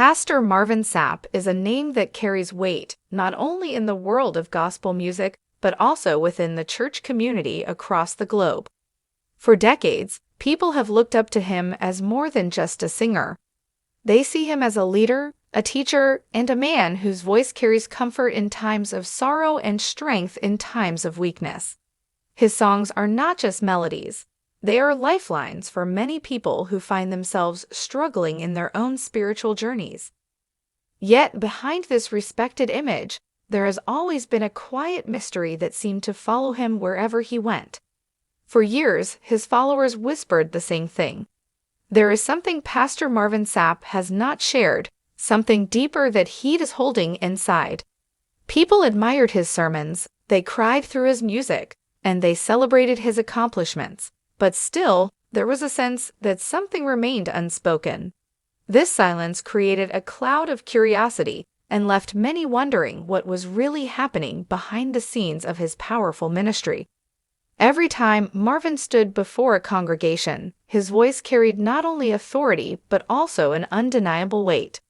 Pastor Marvin Sapp is a name that carries weight not only in the world of gospel music, but also within the church community across the globe. For decades, people have looked up to him as more than just a singer. They see him as a leader, a teacher, and a man whose voice carries comfort in times of sorrow and strength in times of weakness. His songs are not just melodies. They are lifelines for many people who find themselves struggling in their own spiritual journeys. Yet, behind this respected image, there has always been a quiet mystery that seemed to follow him wherever he went. For years, his followers whispered the same thing. There is something Pastor Marvin Sapp has not shared, something deeper that he is holding inside. People admired his sermons, they cried through his music, and they celebrated his accomplishments. But still, there was a sense that something remained unspoken. This silence created a cloud of curiosity and left many wondering what was really happening behind the scenes of his powerful ministry. Every time Marvin stood before a congregation, his voice carried not only authority but also an undeniable weight.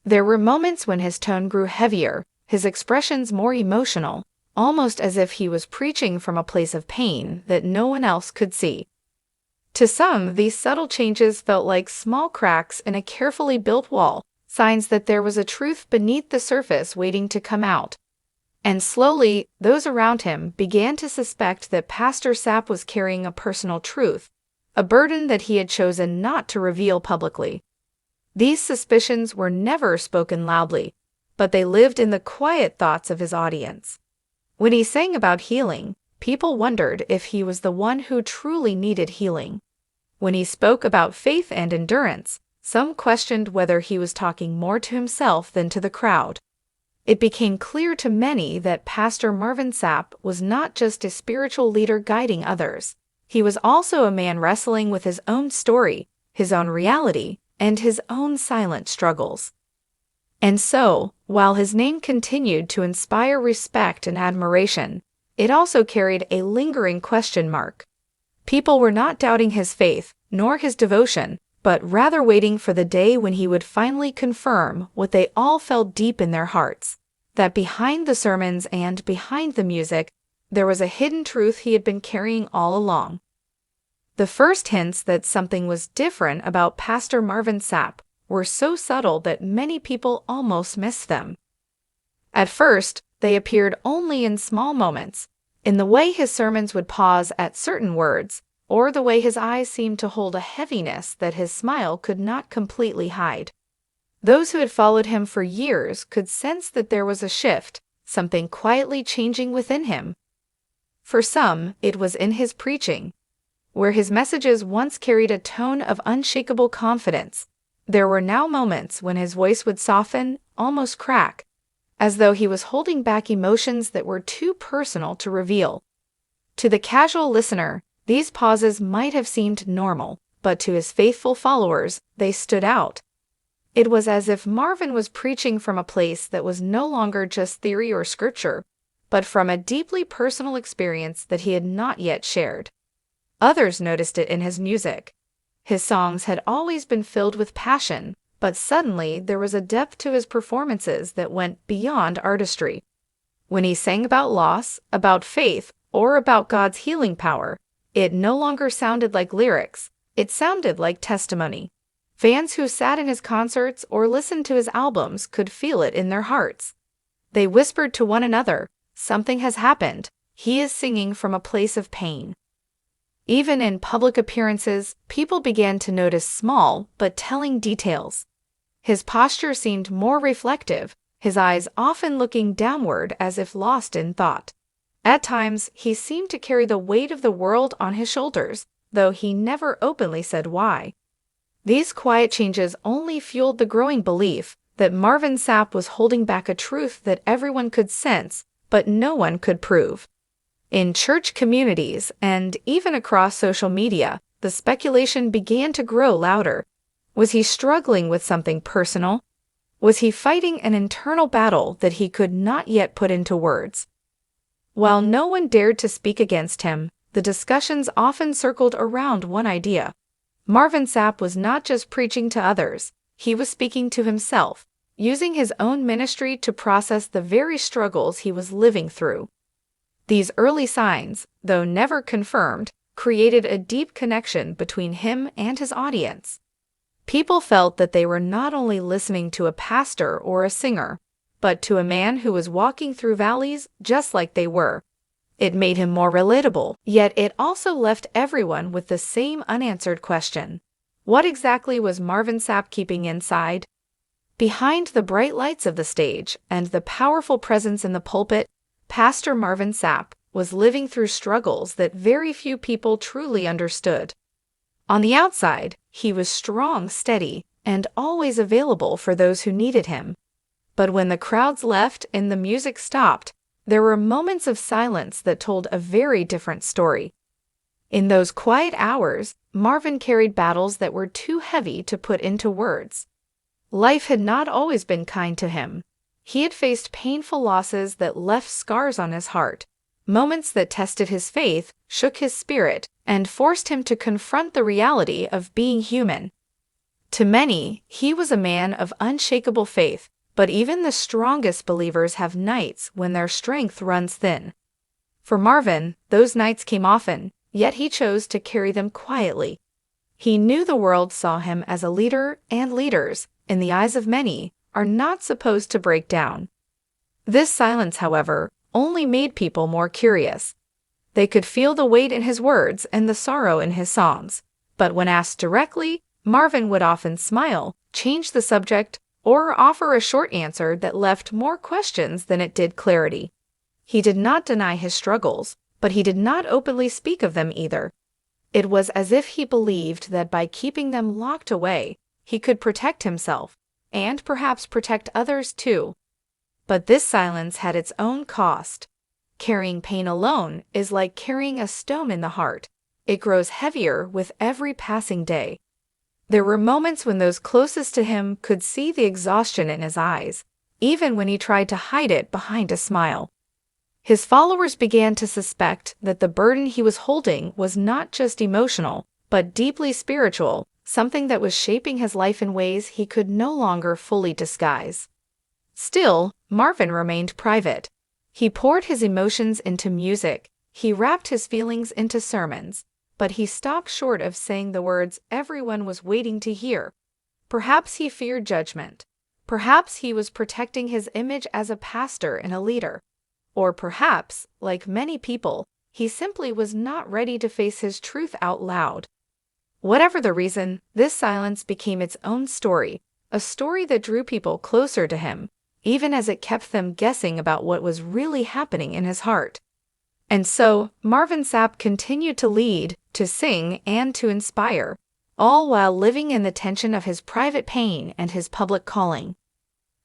There were moments when his tone grew heavier, his expressions more emotional, almost as if he was preaching from a place of pain that no one else could see. To some, these subtle changes felt like small cracks in a carefully built wall, signs that there was a truth beneath the surface waiting to come out. And slowly, those around him began to suspect that Pastor Sapp was carrying a personal truth, a burden that he had chosen not to reveal publicly. These suspicions were never spoken loudly, but they lived in the quiet thoughts of his audience. When he sang about healing, people wondered if he was the one who truly needed healing. When he spoke about faith and endurance, some questioned whether he was talking more to himself than to the crowd. It became clear to many that Pastor Marvin Sapp was not just a spiritual leader guiding others. He was also a man wrestling with his own story, his own reality, and his own silent struggles. And so, while his name continued to inspire respect and admiration, it also carried a lingering question mark. People were not doubting his faith, nor his devotion, but rather waiting for the day when he would finally confirm what they all felt deep in their hearts, that behind the sermons and behind the music, there was a hidden truth he had been carrying all along. The first hints that something was different about Pastor Marvin Sapp were so subtle that many people almost missed them. At first, they appeared only in small moments, in the way his sermons would pause at certain words, or the way his eyes seemed to hold a heaviness that his smile could not completely hide. Those who had followed him for years could sense that there was a shift, something quietly changing within him. For some, it was in his preaching. Where his messages once carried a tone of unshakable confidence, there were now moments when his voice would soften, almost crack, as though he was holding back emotions that were too personal to reveal. To the casual listener, these pauses might have seemed normal, but to his faithful followers, they stood out. It was as if Marvin was preaching from a place that was no longer just theory or scripture, but from a deeply personal experience that he had not yet shared. Others noticed it in his music. His songs had always been filled with passion, but suddenly there was a depth to his performances that went beyond artistry. When he sang about loss, about faith, or about God's healing power, it no longer sounded like lyrics, it sounded like testimony. Fans who sat in his concerts or listened to his albums could feel it in their hearts. They whispered to one another, "Something has happened. He is singing from a place of pain." Even in public appearances, people began to notice small but telling details. His posture seemed more reflective, his eyes often looking downward as if lost in thought. At times, he seemed to carry the weight of the world on his shoulders, though he never openly said why. These quiet changes only fueled the growing belief that Marvin Sapp was holding back a truth that everyone could sense, but no one could prove. In church communities, and even across social media, the speculation began to grow louder. Was he struggling with something personal? Was he fighting an internal battle that he could not yet put into words? While no one dared to speak against him, the discussions often circled around one idea. Marvin Sapp was not just preaching to others, He was speaking to himself, using his own ministry to process the very struggles he was living through. These early signs, though never confirmed, created a deep connection between him and his audience. People felt that they were not only listening to a pastor or a singer, but to a man who was walking through valleys just like they were. It made him more relatable, yet it also left everyone with the same unanswered question. What exactly was Marvin Sapp keeping inside? Behind the bright lights of the stage and the powerful presence in the pulpit, Pastor Marvin Sapp was living through struggles that very few people truly understood. On the outside, he was strong, steady, and always available for those who needed him. But when the crowds left and the music stopped, there were moments of silence that told a very different story. In those quiet hours, Marvin carried battles that were too heavy to put into words. Life had not always been kind to him. He had faced painful losses that left scars on his heart, moments that tested his faith, shook his spirit, and forced him to confront the reality of being human. To many, he was a man of unshakable faith, but even the strongest believers have nights when their strength runs thin. For Marvin, those nights came often, yet he chose to carry them quietly. He knew the world saw him as a leader, and leaders, in the eyes of many, are not supposed to break down. This silence, however, only made people more curious. They could feel the weight in his words and the sorrow in his songs, but when asked directly, Marvin would often smile, change the subject, or offer a short answer that left more questions than it did clarity. He did not deny his struggles, but he did not openly speak of them either. It was as if he believed that by keeping them locked away, he could protect himself, and perhaps protect others too. But this silence had its own cost. Carrying pain alone is like carrying a stone in the heart. It grows heavier with every passing day. There were moments when those closest to him could see the exhaustion in his eyes, even when he tried to hide it behind a smile. His followers began to suspect that the burden he was holding was not just emotional, but deeply spiritual, something that was shaping his life in ways he could no longer fully disguise. Still, Marvin remained private. He poured his emotions into music, he wrapped his feelings into sermons, but he stopped short of saying the words everyone was waiting to hear. Perhaps he feared judgment. Perhaps he was protecting his image as a pastor and a leader. Or perhaps, like many people, he simply was not ready to face his truth out loud. Whatever the reason, this silence became its own story, a story that drew people closer to him, even as it kept them guessing about what was really happening in his heart. And so, Marvin Sapp continued to lead, to sing, and to inspire, all while living in the tension of his private pain and his public calling.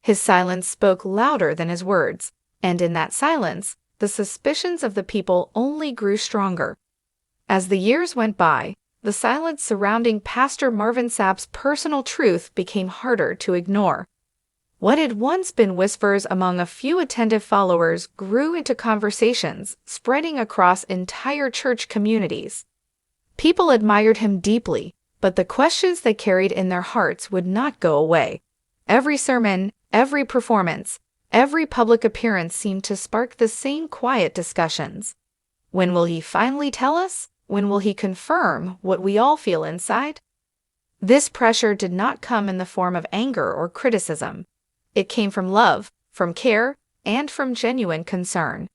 His silence spoke louder than his words, and in that silence, the suspicions of the people only grew stronger. As the years went by, the silence surrounding Pastor Marvin Sapp's personal truth became harder to ignore. What had once been whispers among a few attentive followers grew into conversations, spreading across entire church communities. People admired him deeply, but the questions they carried in their hearts would not go away. Every sermon, every performance, every public appearance seemed to spark the same quiet discussions. When will he finally tell us? When will he confirm what we all feel inside? This pressure did not come in the form of anger or criticism. It came from love, from care, and from genuine concern.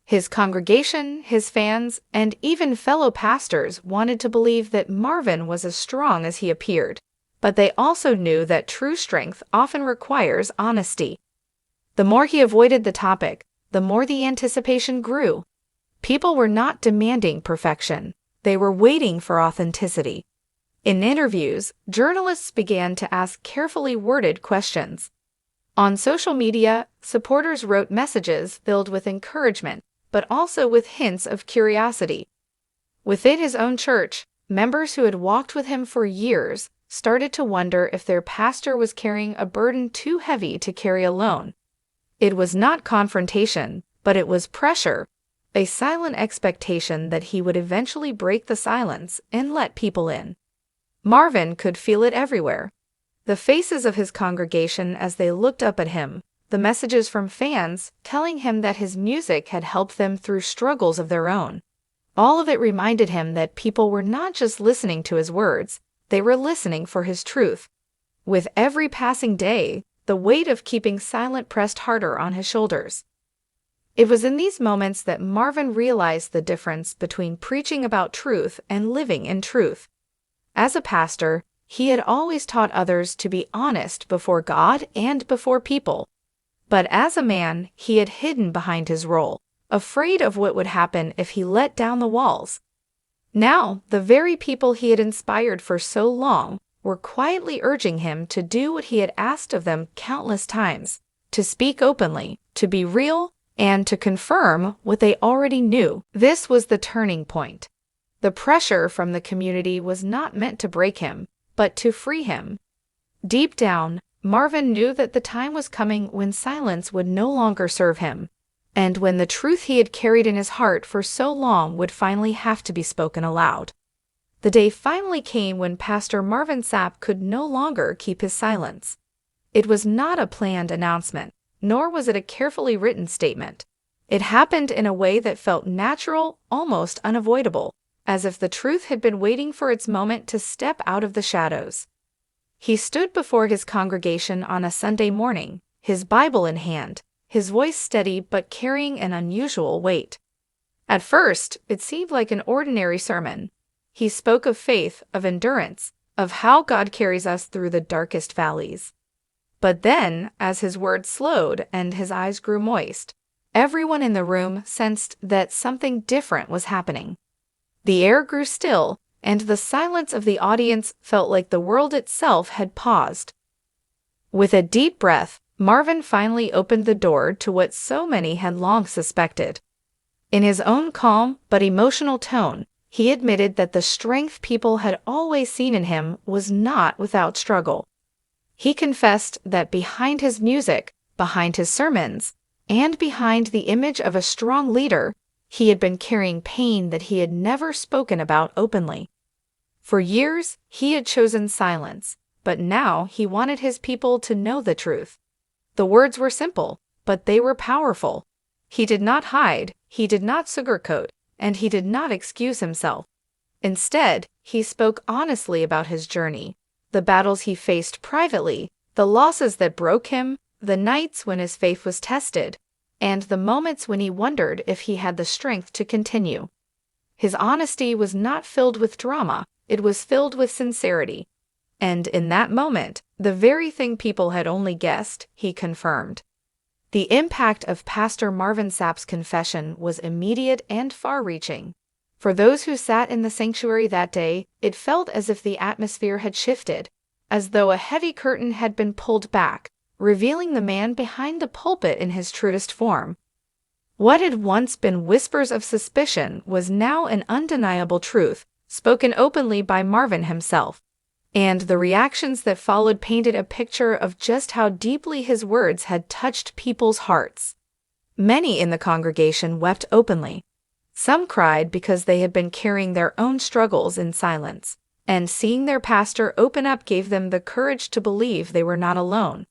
His congregation, his fans, and even fellow pastors wanted to believe that Marvin was as strong as he appeared, but they also knew that true strength often requires honesty. The more he avoided the topic, the more the anticipation grew. People were not demanding perfection. They were waiting for authenticity. In interviews, journalists began to ask carefully worded questions. On social media, supporters wrote messages filled with encouragement, but also with hints of curiosity. Within his own church, members who had walked with him for years started to wonder if their pastor was carrying a burden too heavy to carry alone. It was not confrontation, but it was pressure, a silent expectation that he would eventually break the silence and let people in. Marvin could feel it everywhere. The faces of his congregation as they looked up at him, the messages from fans telling him that his music had helped them through struggles of their own. All of it reminded him that people were not just listening to his words, they were listening for his truth. With every passing day, the weight of keeping silent pressed harder on his shoulders. It was in these moments that Marvin realized the difference between preaching about truth and living in truth. As a pastor, he had always taught others to be honest before God and before people. But as a man, he had hidden behind his role, afraid of what would happen if he let down the walls. Now, the very people he had inspired for so long were quietly urging him to do what he had asked of them countless times, to speak openly, to be real, and to confirm what they already knew. This was the turning point. The pressure from the community was not meant to break him, but to free him. Deep down, Marvin knew that the time was coming when silence would no longer serve him, and when the truth he had carried in his heart for so long would finally have to be spoken aloud. The day finally came when Pastor Marvin Sapp could no longer keep his silence. It was not a planned announcement, nor was it a carefully written statement. It happened in a way that felt natural, almost unavoidable, as if the truth had been waiting for its moment to step out of the shadows. He stood before his congregation on a Sunday morning, his Bible in hand, his voice steady but carrying an unusual weight. At first, it seemed like an ordinary sermon. He spoke of faith, of endurance, of how God carries us through the darkest valleys. But then, as his words slowed and his eyes grew moist, everyone in the room sensed that something different was happening. The air grew still, and the silence of the audience felt like the world itself had paused. With a deep breath, Marvin finally opened the door to what so many had long suspected. In his own calm but emotional tone, he admitted that the strength people had always seen in him was not without struggle. He confessed that behind his music, behind his sermons, and behind the image of a strong leader, he had been carrying pain that he had never spoken about openly. For years, he had chosen silence, but now he wanted his people to know the truth. The words were simple, but they were powerful. He did not hide, he did not sugarcoat, and he did not excuse himself. Instead, he spoke honestly about his journey, the battles he faced privately, the losses that broke him, the nights when his faith was tested, and the moments when he wondered if he had the strength to continue. His honesty was not filled with drama, it was filled with sincerity. And in that moment, the very thing people had only guessed, he confirmed. The impact of Pastor Marvin Sapp's confession was immediate and far-reaching. For those who sat in the sanctuary that day, it felt as if the atmosphere had shifted, as though a heavy curtain had been pulled back, revealing the man behind the pulpit in his truest form. What had once been whispers of suspicion was now an undeniable truth, spoken openly by Marvin himself. And the reactions that followed painted a picture of just how deeply his words had touched people's hearts. Many in the congregation wept openly. Some cried because they had been carrying their own struggles in silence, and seeing their pastor open up gave them the courage to believe they were not alone.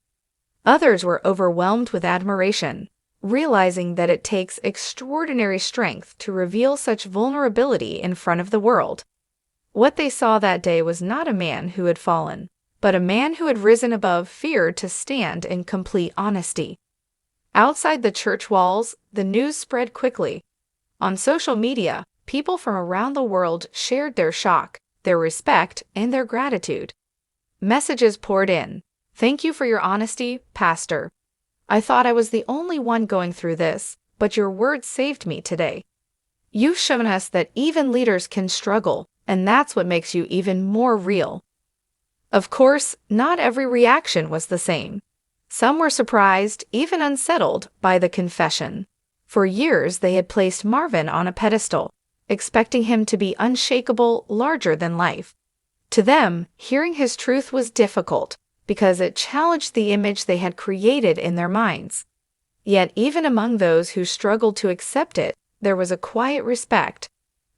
Others were overwhelmed with admiration, realizing that it takes extraordinary strength to reveal such vulnerability in front of the world. What they saw that day was not a man who had fallen, but a man who had risen above fear to stand in complete honesty. Outside the church walls, the news spread quickly. On social media, people from around the world shared their shock, their respect, and their gratitude. Messages poured in. "Thank you for your honesty, Pastor. I thought I was the only one going through this, but your words saved me today. You've shown us that even leaders can struggle, and that's what makes you even more real." Of course, not every reaction was the same. Some were surprised, even unsettled, by the confession. For years they had placed Marvin on a pedestal, expecting him to be unshakable, larger than life. To them, hearing his truth was difficult, because it challenged the image they had created in their minds. Yet even among those who struggled to accept it, there was a quiet respect,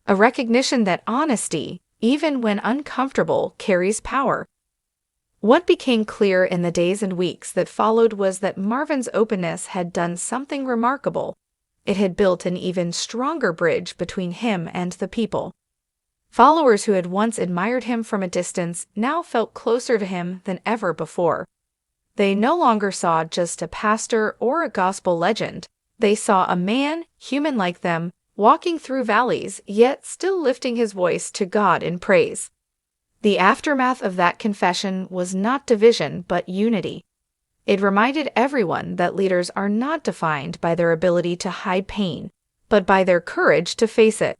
a recognition that honesty, even when uncomfortable, carries power. What became clear in the days and weeks that followed was that Marvin's openness had done something remarkable. It had built an even stronger bridge between him and the people. Followers who had once admired him from a distance now felt closer to him than ever before. They no longer saw just a pastor or a gospel legend. They saw a man, human like them, walking through valleys, yet still lifting his voice to God in praise. The aftermath of that confession was not division, but unity. It reminded everyone that leaders are not defined by their ability to hide pain, but by their courage to face it.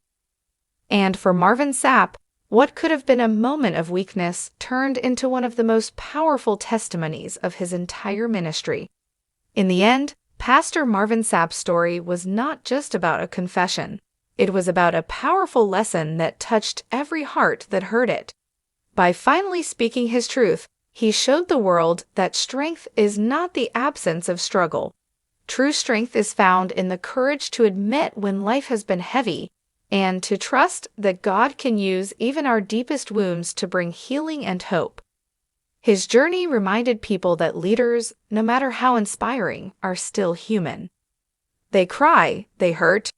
And for Marvin Sapp, what could have been a moment of weakness turned into one of the most powerful testimonies of his entire ministry. In the end, Pastor Marvin Sapp's story was not just about a confession. It was about a powerful lesson that touched every heart that heard it. By finally speaking his truth, he showed the world that strength is not the absence of struggle. True strength is found in the courage to admit when life has been heavy, and to trust that God can use even our deepest wounds to bring healing and hope. His journey reminded people that leaders, no matter how inspiring, are still human. They cry, they hurt,